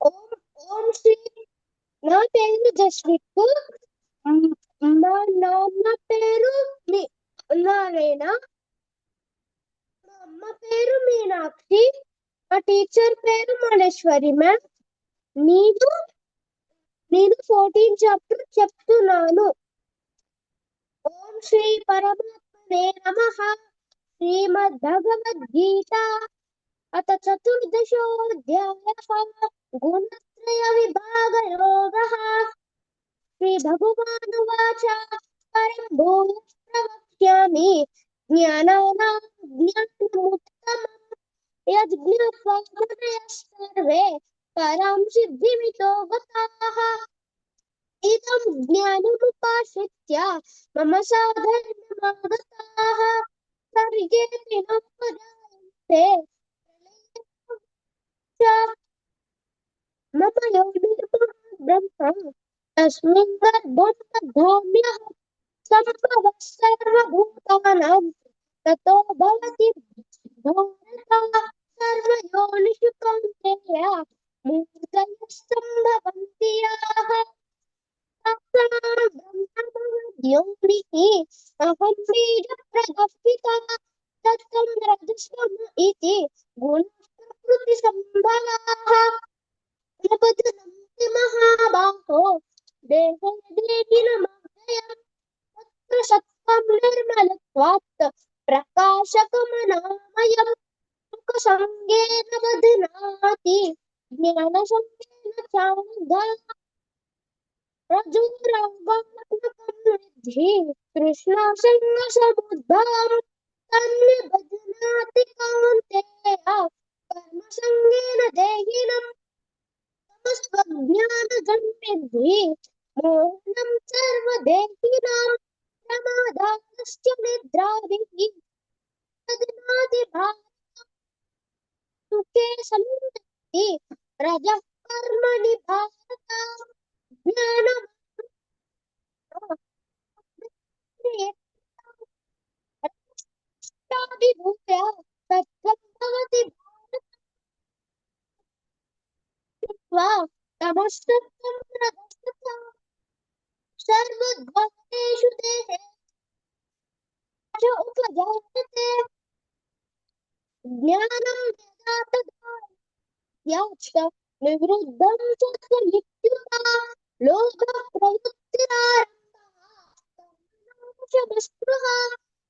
ఓం ఓం శ్రీ. నా పేరు జస్విక్. మా నాన్న పేరు నారాయణ. మా అమ్మ పేరు మీనాక్షి. మా టీచర్ పేరు మల్లేశ్వరి మ్యామ్. నేను నేను 14 చాప్టర్ చెప్తున్నాను. ఓం శ్రీ పరమాత్మనే నమః. శ్రీమద్భగవద్గీత అత చతుర్దశోऽధ్యాయः గుణత్రయ విభాగయోగः. श्रीभगवानुवाच परं भूयः प्रवक्ष्यामि ज्ञानानां ज्ञानमुत्तमम् यज्ञात्वा मुनयः सर्वे परां सिद्धिमितो गताः। इदं ज्ञानमुपाश्रित्य मम साधर्म्यमागताः सर्गे नोपजायन्ते मम योनिर्ब्रह्म तस्मिन् गर्भं दधाम्यः सम्भवः सर्वभूतानां ततो भवति भारत। सर्वयोनिषु कौन्तेय मूर्तयः सम्भवन्ति याः तासां ब्रह्मयोनिः अहं बीजप्रदः पितः तत्त्वं रजस्वम् इति गुणः प्रकृतिसम्भवाः प्रबध्नन्ति महाबाहो देहे देहिनमव्ययम् तत्र सत्त्वं निर्मलत्वात् प्रकाशकमनामयम् सुखसङ्गेन बध्नाति ज्ञानसङ्गेन चानघा रजोरागात्मकं विद्धि तृष्णासङ्गसमुद्भवम् तन्निबध्नाति कौन्तेय कर्मसङ्गेन देहिनम् स्वज्ञानजन्यद्धि मोहनं सर्वदेहिनां प्रमादालश्च निद्राभिः तद्नादिभाति सुखे सन्निधत्ते रजः कर्मणि भारत ज्ञानं विभूय तत्त्वं भवति तमस्तत्त्वं रजस्तथा सर्वद्वारेषु देहे च उपजायते ज्ञानं यदा तदा याच्च निवृद्धं च नित्युता लोकः प्रवृत्तिरारम्भः स्पृहा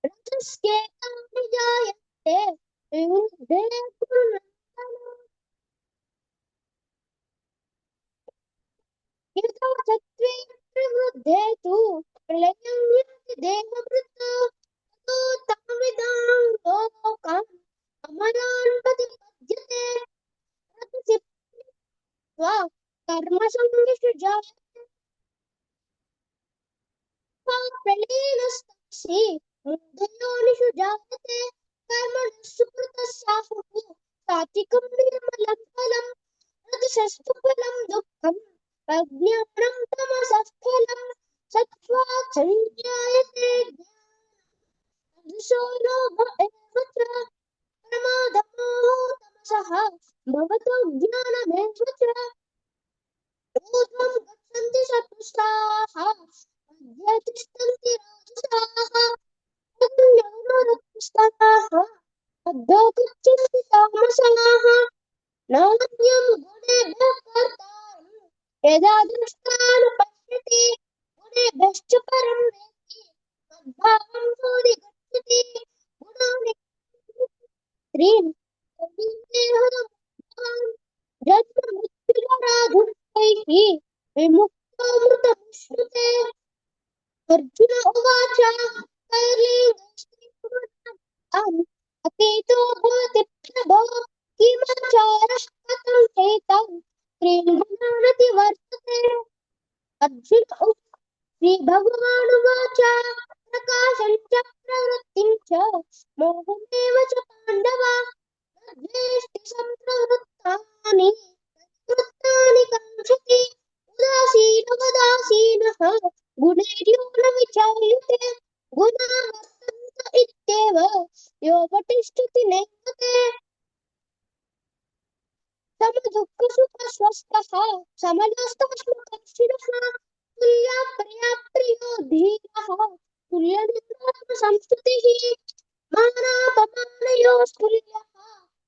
रजस्येतं विजायते विवृद्धे पुनरुत्थानम् यथा सत्त्वे प्रवृद्धे तु प्रलयं याति देहभृतो ततो तमविदां लोकान् अमरान् प्रतिपद्यते रजसित्वा कर्मसङ्गिषु जायते प्रलीनस्तमसि मूढयोनिषु जायते कर्मणः सुकृतः साहुः सात्विकं निर्मलं फलम् रजसस्तु फलं दुःखम् अज्ञानं तमसः फलं सत्त्वात् संजायते रजसो लोभ एव च प्रमादमोहो तमसः भवतो ज्ञानमेव च ऊर्ध्वं गच्छन्ति सत्त्वस्ताः मध्ये तिष्ठन्ति राजसाः अज्ञानवृत्तिस्ताः अधो गच्छन्ति तामसाः नान्यं गुणेभ्यः कर्तारम् यदा दृष्टानुपश्यति गुणेभ्यश्च परं वेत्ति मद्भावं सोऽधिगच्छति गुणानि त्रीन् जन्ममृत्युजराधुःखैः विमुक्तोऽमृतमुच्यते अर्जुन उवाच कैर्लिङ्गैस्त्रीपुरुषान् अतीतो भवति प्रभो किमाचारः कथं चैतं त्रीन् गुणानतिवर्तते अर्जुन श्रीभगवानुवाच प्रकाशं च प्रवृत्तिं च मोहमेव च पाण्डव न द्वेष्टि सम्प्रवृत्तानि वृत्तानि काङ्क्षति उदासीनवदासीनः गुणैर्यो न विचार्यते गुणाः वर्तन्त इत्येव योऽवतिष्ठति नेङ्गते समदुःखसुखः स्वस्थः समलोष्टाश्मकक्षिणः तुल्यप्रिया प्रियो धीरः तुल्यनिन्दात्मसंस्तुतिः मानापमानयोस्तुल्यः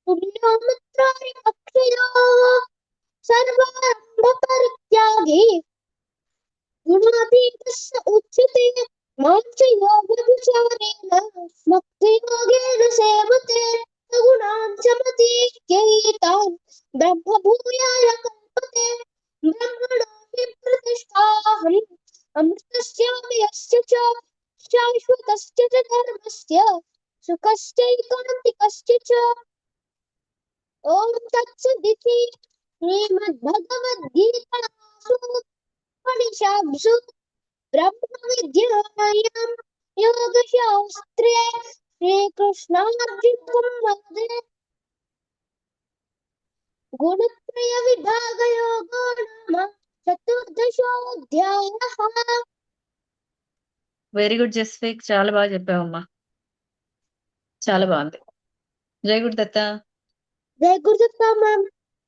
तुल्यो मित्रारिपक्षयोः सर्वारम्भपरित्यागी गुणातीतस्य उच्यते मां च योगविचारेण भक्तियोगेन सेवते सगुणान् च मतीत्यैतान् ब्रह्मभूयाय कल्पते ब्रह्मणो हि प्रतिष्ठाहम् अमृतस्याव्ययस्य च शाश्वतस्य च धर्मस्य सुखस्यैकान्तिकस्य च ॐ तत्सदिति श्रीमद्भगवद्गीतासु उपनिषत्सु ब्रह्मविद्यायां योगशास्त्रे श्रीकृष्णार्जुनसंवादे गुणत्रयविभागयोगो नाम चतुर्दशोऽध्यायः। వెరీ గుడ్ జస్విక్, చాలా బాగా చెప్పావమ్మా, చాలా బాగుంది. జై గురుదత్త. జై గురుదత్త మ్యామ్.